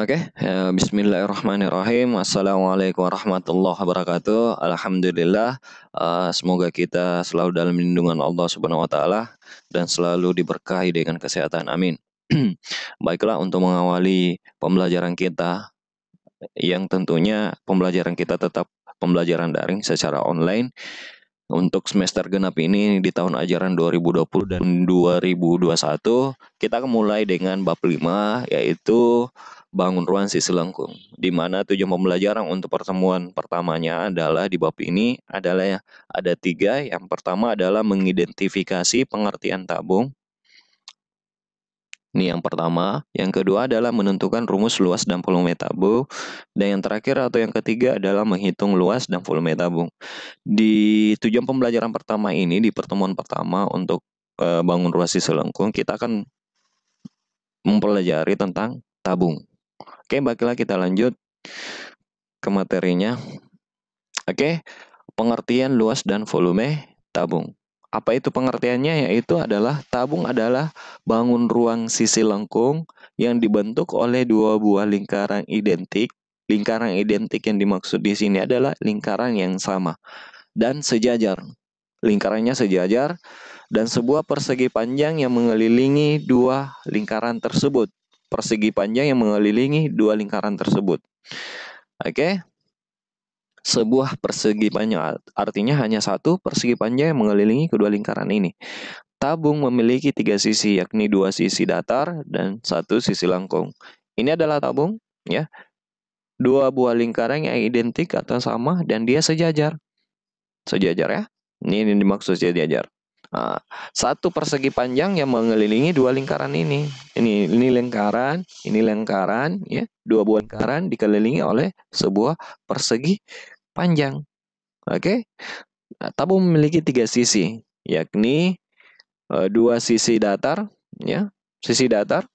Oke, Bismillahirrahmanirrahim. Assalamualaikum warahmatullahi wabarakatuh. Alhamdulillah, semoga kita selalu dalam lindungan Allah Subhanahu wa taala dan selalu diberkahi dengan kesehatan. Amin. Baiklah, untuk mengawali pembelajaran kita yang tentunya pembelajaran kita tetap pembelajaran daring secara online untuk semester genap ini di tahun ajaran 2020 dan 2021, kita akan mulai dengan bab 5, yaitu bangun ruang sisi lengkung, di mana tujuan pembelajaran untuk pertemuan pertamanya adalah di bab ini adalah ada 3. Yang pertama adalah mengidentifikasi pengertian tabung. Ini yang pertama. Yang kedua adalah menentukan rumus luas dan volume tabung. Dan yang terakhir atau yang ketiga adalah menghitung luas dan volume tabung. Di tujuan pembelajaran pertama ini, di pertemuan pertama untuk bangun ruang sisi lengkung, kita akan mempelajari tentang tabung. Oke, baiklah kita lanjut ke materinya. Oke, pengertian luas dan volume tabung. Apa itu pengertiannya? Yaitu adalah tabung adalah bangun ruang sisi lengkung yang dibentuk oleh dua buah lingkaran identik. Lingkaran identik yang dimaksud di sini adalah lingkaran yang sama dan sejajar. Lingkarannya sejajar dan sebuah persegi panjang yang mengelilingi dua lingkaran tersebut. Persegi panjang yang mengelilingi dua lingkaran tersebut. Oke. Sebuah persegi panjang artinya hanya satu persegi panjang yang mengelilingi kedua lingkaran ini. Tabung memiliki 3 sisi, yakni 2 sisi datar dan 1 sisi lengkung. Ini adalah tabung, ya. 2 buah lingkaran yang identik atau sama dan dia sejajar. Sejajar ya. Ini dimaksud sejajar. Nah, satu persegi panjang yang mengelilingi dua lingkaran ini. Ini lingkaran, ya. Dua buah lingkaran dikelilingi oleh sebuah persegi panjang. Oke. Nah, tabung memiliki 3 sisi, yakni 2 sisi datar, ya. Sisi datar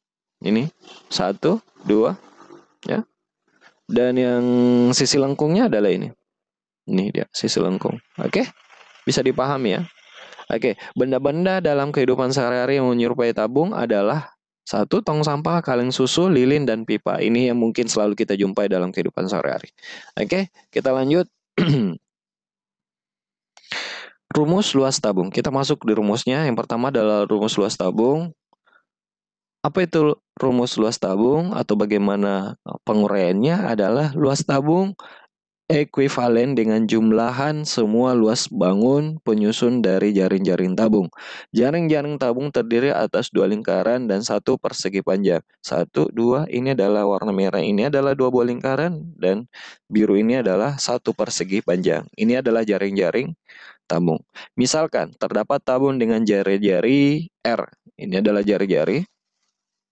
ini 1, 2, ya. Dan yang sisi lengkungnya adalah ini. Ini dia sisi lengkung. Oke. Bisa dipahami ya. Oke, benda-benda dalam kehidupan sehari-hari yang menyerupai tabung adalah 1. Tong sampah, kaleng susu, lilin, dan pipa. Ini yang mungkin selalu kita jumpai dalam kehidupan sehari-hari. Oke, kita lanjut. Rumus luas tabung. Kita masuk di rumusnya. Yang pertama adalah rumus luas tabung. Apa itu rumus luas tabung atau bagaimana penguraiannya? Adalah luas tabung ekuivalen dengan jumlahan semua luas bangun penyusun dari jaring-jaring tabung. Jaring-jaring tabung terdiri atas 2 lingkaran dan 1 persegi panjang. 1, 2, ini adalah warna merah, ini adalah 2 buah lingkaran, dan biru ini adalah 1 persegi panjang. Ini adalah jaring-jaring tabung. Misalkan terdapat tabung dengan jari-jari R. Ini adalah jari-jari.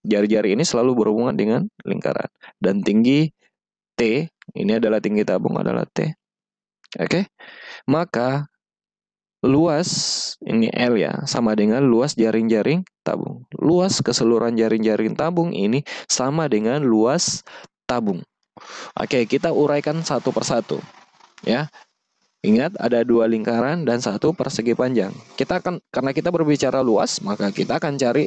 Jari-jari ini selalu berhubungan dengan lingkaran. Dan tinggi T, ini adalah tinggi tabung adalah T. Oke. Maka luas ini L ya, sama dengan luas jaring-jaring tabung. Luas keseluruhan jaring-jaring tabung ini sama dengan luas tabung. Oke, kita uraikan satu persatu. Ya. Ingat ada 2 lingkaran dan 1 persegi panjang. Karena kita berbicara luas, maka kita akan cari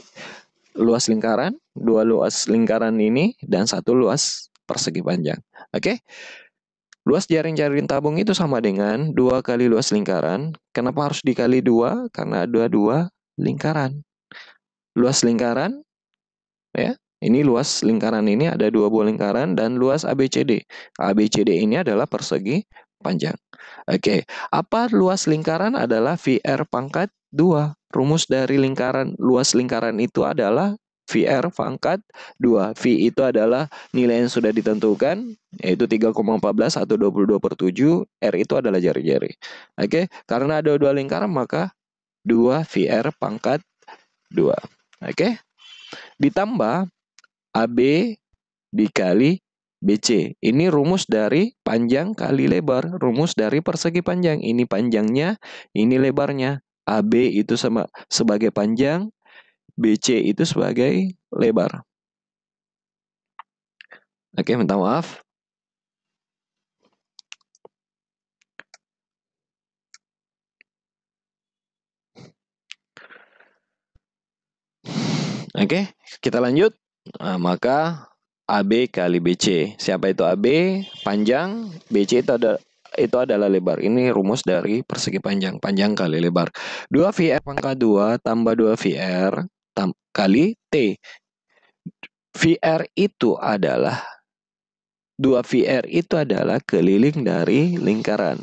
luas lingkaran, 2 luas lingkaran ini, dan 1 luas persegi panjang. Oke. Luas jaring-jaring tabung itu sama dengan 2 kali luas lingkaran. Kenapa harus dikali 2? Karena ada 2 lingkaran. Luas lingkaran, ya. Ini luas lingkaran ini ada 2 buah lingkaran dan luas ABCD. ABCD ini adalah persegi panjang. Oke, apa luas lingkaran adalah VR pangkat 2. Rumus dari luas lingkaran itu adalah VR pangkat 2. V itu adalah nilai yang sudah ditentukan, yaitu 3,14 atau 22/7. R itu adalah jari-jari. Oke, karena ada 2 lingkaran maka 2 VR pangkat 2. Oke, ditambah AB dikali BC. Ini rumus dari panjang kali lebar. Rumus dari persegi panjang. Ini panjangnya, ini lebarnya. AB itu sebagai panjang, BC itu sebagai lebar. Oke, minta maaf. Oke, kita lanjut. Nah, maka AB kali BC. Siapa itu AB? Panjang. BC itu adalah lebar. Ini rumus dari persegi panjang. Panjang kali lebar. 2 VR pangkat 2 tambah 2 VR kali T. VR itu adalah 2 VR itu adalah keliling dari lingkaran.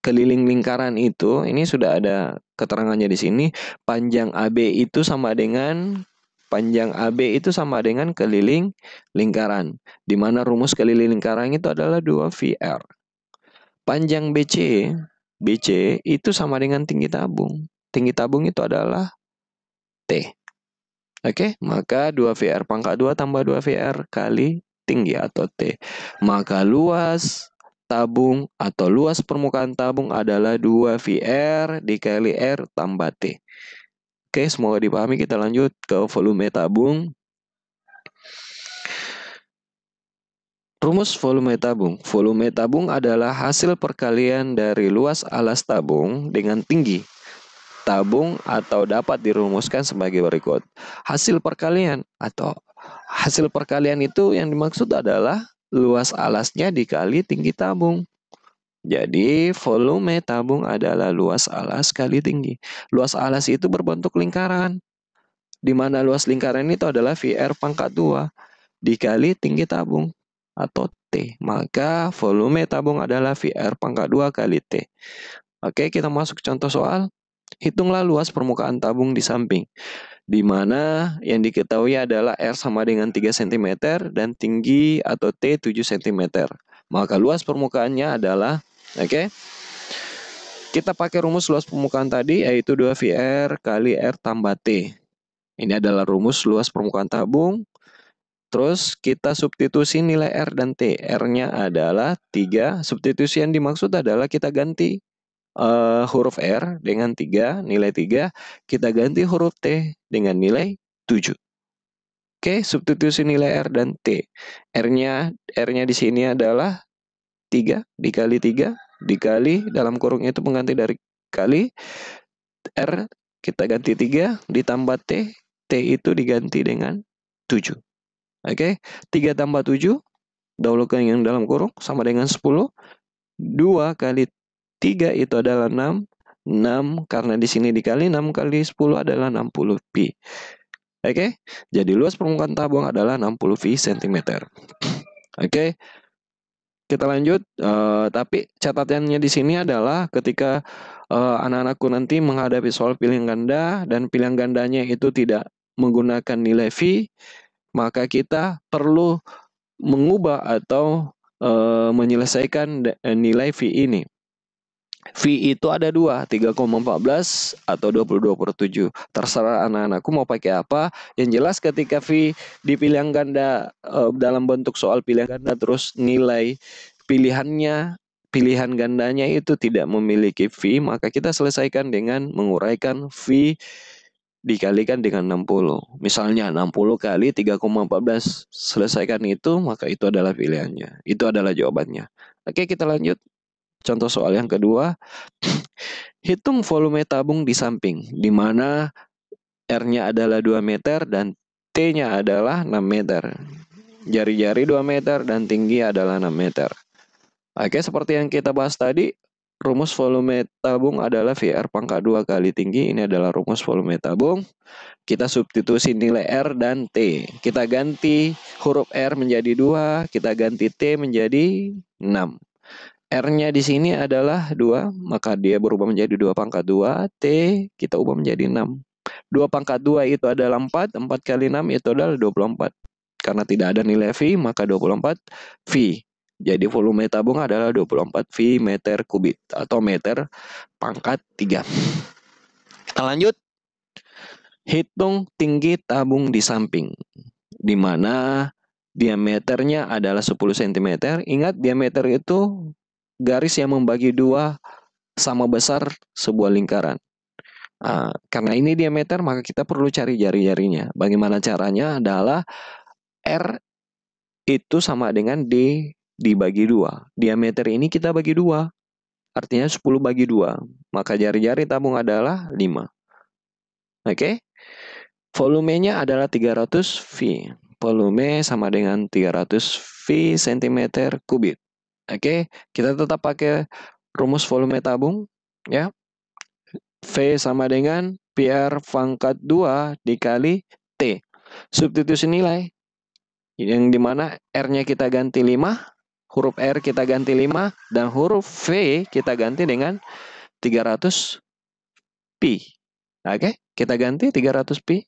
Keliling lingkaran itu, ini sudah ada keterangannya di sini. Panjang AB itu sama dengan keliling lingkaran. Di mana rumus keliling lingkaran itu adalah 2 VR. Panjang BC itu sama dengan tinggi tabung. Tinggi tabung itu adalah T. Oke, maka 2 VR pangkat 2 tambah 2 VR kali tinggi atau T. Maka luas tabung atau luas permukaan tabung adalah 2 VR dikali R tambah T. Oke, semoga dipahami. Kita lanjut ke volume tabung. Rumus volume tabung. Volume tabung adalah hasil perkalian dari luas alas tabung dengan tinggi tabung atau dapat dirumuskan sebagai berikut. Hasil perkalian itu yang dimaksud adalah luas alasnya dikali tinggi tabung. Jadi volume tabung adalah luas alas kali tinggi. Luas alas itu berbentuk lingkaran, di mana luas lingkaran itu adalah VR pangkat 2 dikali tinggi tabung atau T. Maka volume tabung adalah VR pangkat 2 kali T. Oke, kita masuk contoh soal. Hitunglah luas permukaan tabung di samping, di mana yang diketahui adalah R sama dengan 3 cm dan tinggi atau T 7 cm. Maka luas permukaannya adalah, kita pakai rumus luas permukaan tadi, yaitu 2 VR kali R tambah T. Ini adalah rumus luas permukaan tabung. Terus kita substitusi nilai R dan T. R-nya adalah 3. Substitusi yang dimaksud adalah kita ganti huruf R dengan 3, nilai 3, kita ganti huruf T dengan nilai 7. Oke, substitusi nilai R dan T. R-nya di sini adalah 3 dikali 3 dikali dalam kurung itu pengganti dari kali. R kita ganti 3 ditambah T. T itu diganti dengan 7. Oke, 3 tambah 7 dahulukan yang dalam kurung sama dengan 10. 2 kali 3 itu adalah 6. 6 karena di sini dikali 6 kali 10 adalah 60 pi. Oke, jadi luas permukaan tabung adalah 60 pi cm. Oke, kita lanjut. Tapi catatannya di sini adalah ketika anak-anakku nanti menghadapi soal pilihan ganda dan pilihan gandanya itu tidak menggunakan nilai V, maka kita perlu mengubah atau menyelesaikan nilai V ini. V itu ada 2, 3,14 atau 22/7. Terserah anak-anakku mau pakai apa. Yang jelas ketika V di pilihan ganda dalam bentuk soal pilihan ganda terus nilai pilihan gandanya itu tidak memiliki V, maka kita selesaikan dengan menguraikan V dikalikan dengan 60. Misalnya 60 kali 3,14. Selesaikan itu, maka itu adalah pilihannya. Itu adalah jawabannya. Oke, kita lanjut. Contoh soal yang kedua. Hitung volume tabung di samping, di mana R-nya adalah 2 meter dan T-nya adalah 6 meter. Jari-jari 2 meter dan tinggi adalah 6 meter. Oke, seperti yang kita bahas tadi, rumus volume tabung adalah VR pangkat 2 kali tinggi. Ini adalah rumus volume tabung. Kita substitusi nilai R dan T. Kita ganti huruf R menjadi 2, kita ganti T menjadi 6. R-nya di sini adalah 2, maka dia berubah menjadi 2 pangkat 2. T kita ubah menjadi 6. 2 pangkat 2 itu adalah 4. 4 kali 6 itu adalah 24. Karena tidak ada nilai V, maka 24 V. Jadi volume tabung adalah 24 V meter kubik atau meter pangkat 3. Kita lanjut. Hitung tinggi tabung di samping, di mana diameternya adalah 10 cm. Ingat, diameter itu garis yang membagi 2 sama besar sebuah lingkaran. Karena ini diameter, maka kita perlu cari jari-jarinya. Bagaimana caranya? Adalah R itu sama dengan D dibagi 2. Diameter ini kita bagi 2. Artinya 10 bagi 2. Maka jari-jari tabung adalah 5. Oke? Volumenya adalah 300 V. volume sama dengan 300 V cm kubik. Oke, kita tetap pakai rumus volume tabung ya. V sama dengan PR pangkat 2 dikali T. Substitusi nilai. Yang dimana R-nya kita ganti 5, huruf R kita ganti 5, dan huruf V kita ganti dengan 300 pi. Oke, kita ganti 300 pi,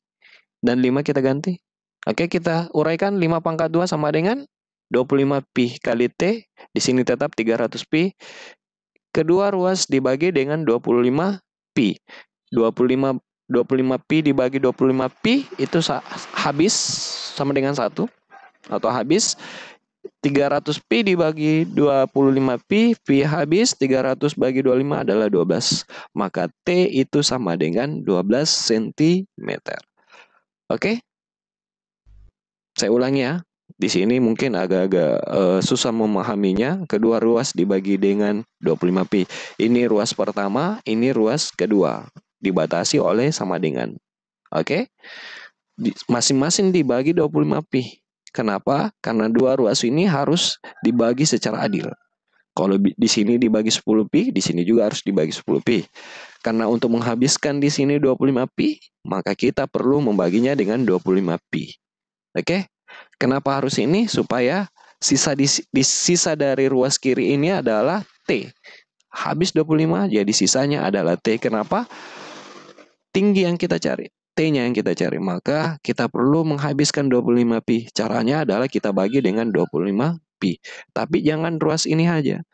dan 5 kita ganti. Oke, kita uraikan 5 pangkat 2 sama dengan 25 pi kali T. Di sini tetap 300 pi. Kedua ruas dibagi dengan 25 pi. 25 pi dibagi 25 pi itu habis sama dengan 1. Atau habis 300 pi dibagi 25 pi, pi habis 300 bagi 25 adalah 12. Maka T itu sama dengan 12 cm. Oke? Saya ulangi ya. Di sini mungkin agak-agak susah memahaminya. Kedua ruas dibagi dengan 25 pi. Ini ruas pertama, ini ruas kedua. Dibatasi oleh sama dengan. Oke? Masing-masing dibagi 25 pi. Kenapa? Karena dua ruas ini harus dibagi secara adil. Kalau di sini dibagi 10 pi, di sini juga harus dibagi 10 pi. Karena untuk menghabiskan di sini 25 pi, maka kita perlu membaginya dengan 25 pi. Oke? Kenapa harus ini? Supaya sisa dari ruas kiri ini adalah T. Habis 25, jadi sisanya adalah T. Kenapa? Tinggi yang kita cari. T-nya yang kita cari, maka kita perlu menghabiskan 25 pi. Caranya adalah kita bagi dengan 25 pi. Tapi jangan ruas ini aja.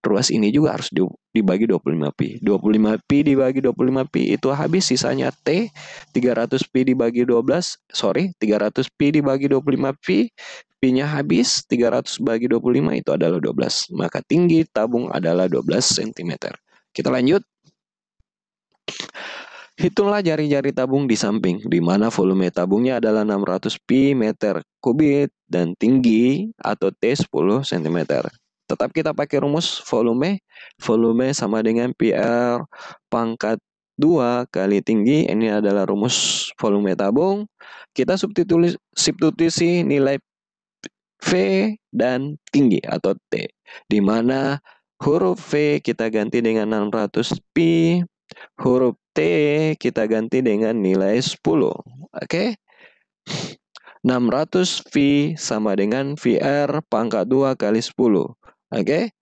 Ruas ini juga harus dibagi 25 pi. 25 pi dibagi 25 pi itu habis, sisanya T. 300 pi dibagi 300 pi dibagi 25 pi. Pi-nya habis, 300 bagi 25 itu adalah 12. Maka tinggi tabung adalah 12 cm. Kita lanjut. Hitunglah jari-jari tabung di samping, di mana volume tabungnya adalah 600 pi meter kubik dan tinggi atau T 10 cm. Tetap kita pakai rumus volume. Volume sama dengan PR pangkat 2 kali tinggi. Ini adalah rumus volume tabung. Kita substitusi nilai V dan tinggi atau T. Di mana huruf V kita ganti dengan 600 pi. Huruf T kita ganti dengan nilai 10. Oke? 600 V sama dengan VR pangkat 2 kali 10. Oke?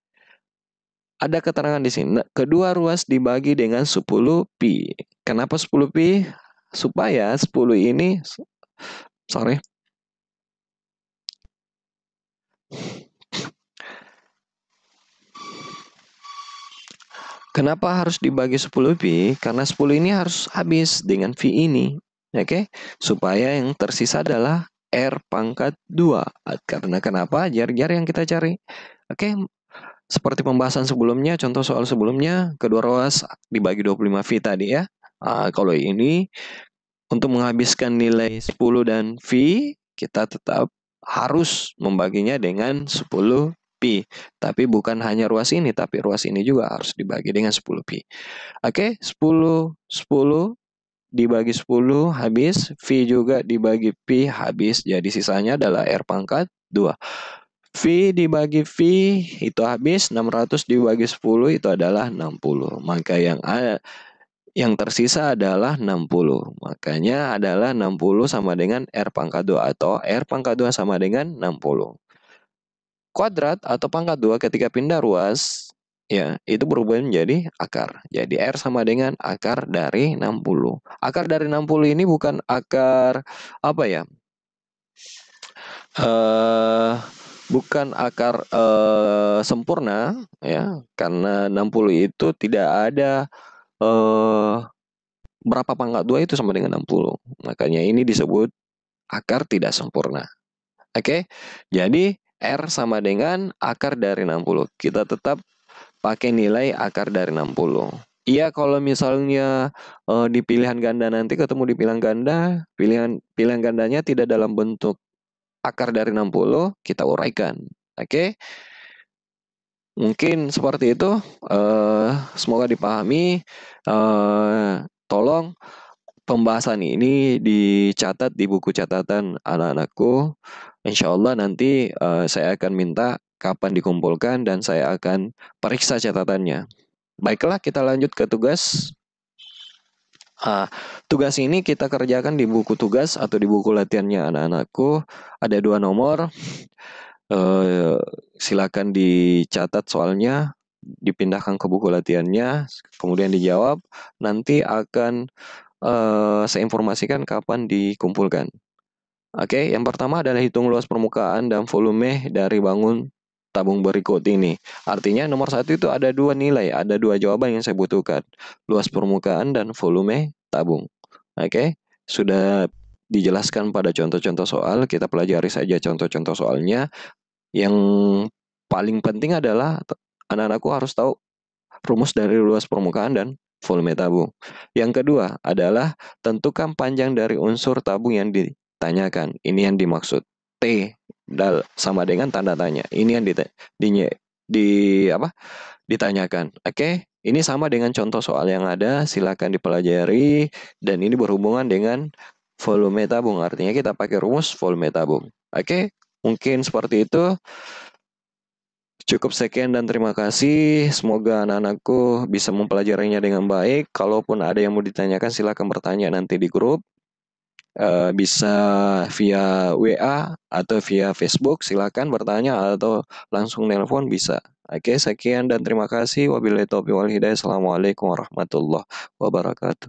Ada keterangan di sini. Kedua ruas dibagi dengan 10 pi. Kenapa 10 pi? Supaya 10 ini, sorry. Kenapa harus dibagi 10 pi? Karena 10 ini harus habis dengan V ini. Oke? Supaya yang tersisa adalah R pangkat 2. Karena kenapa? Jar-jar yang kita cari. Oke? Seperti pembahasan sebelumnya, contoh soal sebelumnya, kedua ruas dibagi 25 V tadi ya. Kalau ini, untuk menghabiskan nilai 10 dan V, kita tetap harus membaginya dengan 10 pi. Tapi bukan hanya ruas ini, tapi ruas ini juga harus dibagi dengan 10 pi. Oke, 10 dibagi 10 habis, V juga dibagi pi habis. Jadi sisanya adalah R pangkat 2. V dibagi V itu habis, 600 dibagi 10 itu adalah 60. Maka yang tersisa adalah 60. Makanya adalah 60 sama dengan R pangkat 2 atau R pangkat 2 sama dengan 60. Kuadrat atau pangkat 2 ketika pindah ruas, ya, itu berubah menjadi akar. Jadi R sama dengan akar dari 60. Akar dari 60 ini bukan akar apa ya? Bukan akar sempurna ya, karena 60 itu tidak ada berapa pangkat 2 itu sama dengan 60. Makanya ini disebut akar tidak sempurna. Oke, jadi R sama dengan akar dari 60. Kita tetap pakai nilai akar dari 60. Iya, kalau misalnya di pilihan ganda nanti ketemu di pilihan ganda, pilihan gandanya tidak dalam bentuk akar dari 60, kita uraikan. Oke. Mungkin seperti itu. Semoga dipahami. Tolong pembahasan ini dicatat di buku catatan anak-anakku. Insya Allah nanti saya akan minta kapan dikumpulkan dan saya akan periksa catatannya. Baiklah, kita lanjut ke tugas. Tugas ini kita kerjakan di buku tugas atau di buku latihannya anak-anakku. Ada 2 nomor. Silakan dicatat soalnya, dipindahkan ke buku latihannya, kemudian dijawab. Nanti akan saya informasikan kapan dikumpulkan. Oke, yang pertama adalah hitung luas permukaan dan volume dari bangun tabung berikut ini. Artinya nomor 1 itu ada 2 nilai, ada 2 jawaban yang saya butuhkan. Luas permukaan dan volume tabung. Oke, sudah dijelaskan pada contoh-contoh soal, kita pelajari saja contoh-contoh soalnya. Yang paling penting adalah anak-anakku harus tahu rumus dari luas permukaan dan volume tabung. Yang kedua adalah tentukan panjang dari unsur tabung yang ditanyakan. Ini yang dimaksud. T sama dengan tanda tanya. Ini yang ditanyakan. Oke, ini sama dengan contoh soal yang ada. Silakan dipelajari dan ini berhubungan dengan volume tabung. Artinya kita pakai rumus volume tabung. Oke, mungkin seperti itu. Cukup sekian dan terima kasih. Semoga anak-anakku bisa mempelajarinya dengan baik. Kalaupun ada yang mau ditanyakan, silakan bertanya nanti di grup. Bisa via WA atau via Facebook, silakan bertanya atau langsung nelpon bisa. Oke, sekian dan terima kasih. Wabillahi taufiq wal hidayah. Assalamualaikum warahmatullahi wabarakatuh.